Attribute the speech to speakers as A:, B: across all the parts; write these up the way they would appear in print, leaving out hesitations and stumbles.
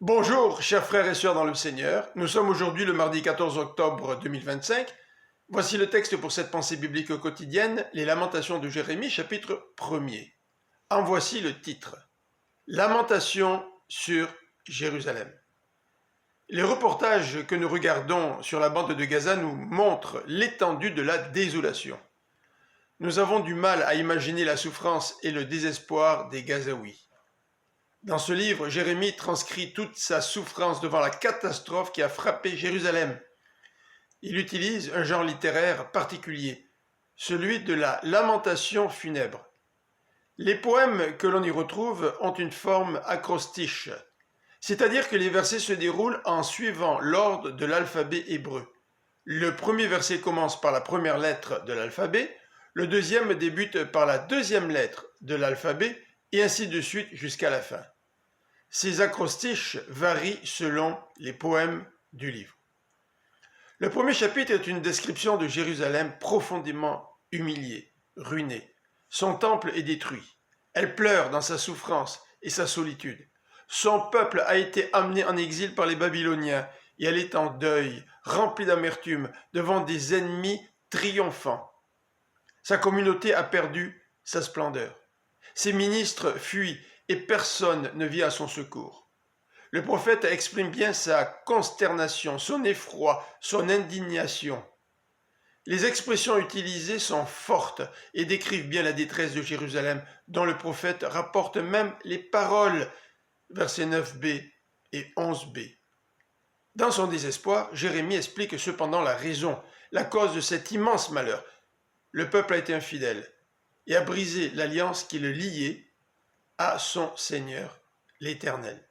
A: Bonjour, chers frères et sœurs dans le Seigneur. Nous sommes aujourd'hui le mardi 14 octobre 2025. Voici le texte pour cette pensée biblique quotidienne, les Lamentations de Jérémie, chapitre 1er. En voici le titre. Lamentation sur Jérusalem. Les reportages que nous regardons sur la bande de Gaza nous montrent l'étendue de la désolation. Nous avons du mal à imaginer la souffrance et le désespoir des Gazaouis. Dans ce livre, Jérémie transcrit toute sa souffrance devant la catastrophe qui a frappé Jérusalem. Il utilise un genre littéraire particulier, celui de la lamentation funèbre. Les poèmes que l'on y retrouve ont une forme acrostiche, c'est-à-dire que les versets se déroulent en suivant l'ordre de l'alphabet hébreu. Le premier verset commence par la première lettre de l'alphabet, le deuxième débute par la deuxième lettre de l'alphabet, et ainsi de suite jusqu'à la fin. Ces acrostiches varient selon les poèmes du livre. Le premier chapitre est une description de Jérusalem profondément humiliée, ruinée. Son temple est détruit. Elle pleure dans sa souffrance et sa solitude. Son peuple a été amené en exil par les Babyloniens et elle est en deuil, remplie d'amertume, devant des ennemis triomphants. Sa communauté a perdu sa splendeur. Ses ministres fuient et personne ne vient à son secours. Le prophète exprime bien sa consternation, son effroi, son indignation. Les expressions utilisées sont fortes et décrivent bien la détresse de Jérusalem, dont le prophète rapporte même les paroles, versets 9b et 11b. Dans son désespoir, Jérémie explique cependant la raison, la cause de cet immense malheur. Le peuple a été infidèle et a brisé l'alliance qui le liait à son Seigneur, l'Éternel.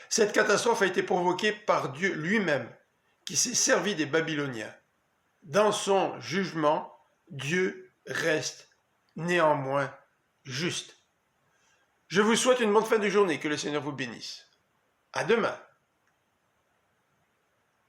A: Cette catastrophe a été provoquée par Dieu lui-même, qui s'est servi des Babyloniens. Dans son jugement, Dieu reste néanmoins juste. Je vous souhaite une bonne fin de journée, que le Seigneur vous bénisse. À demain.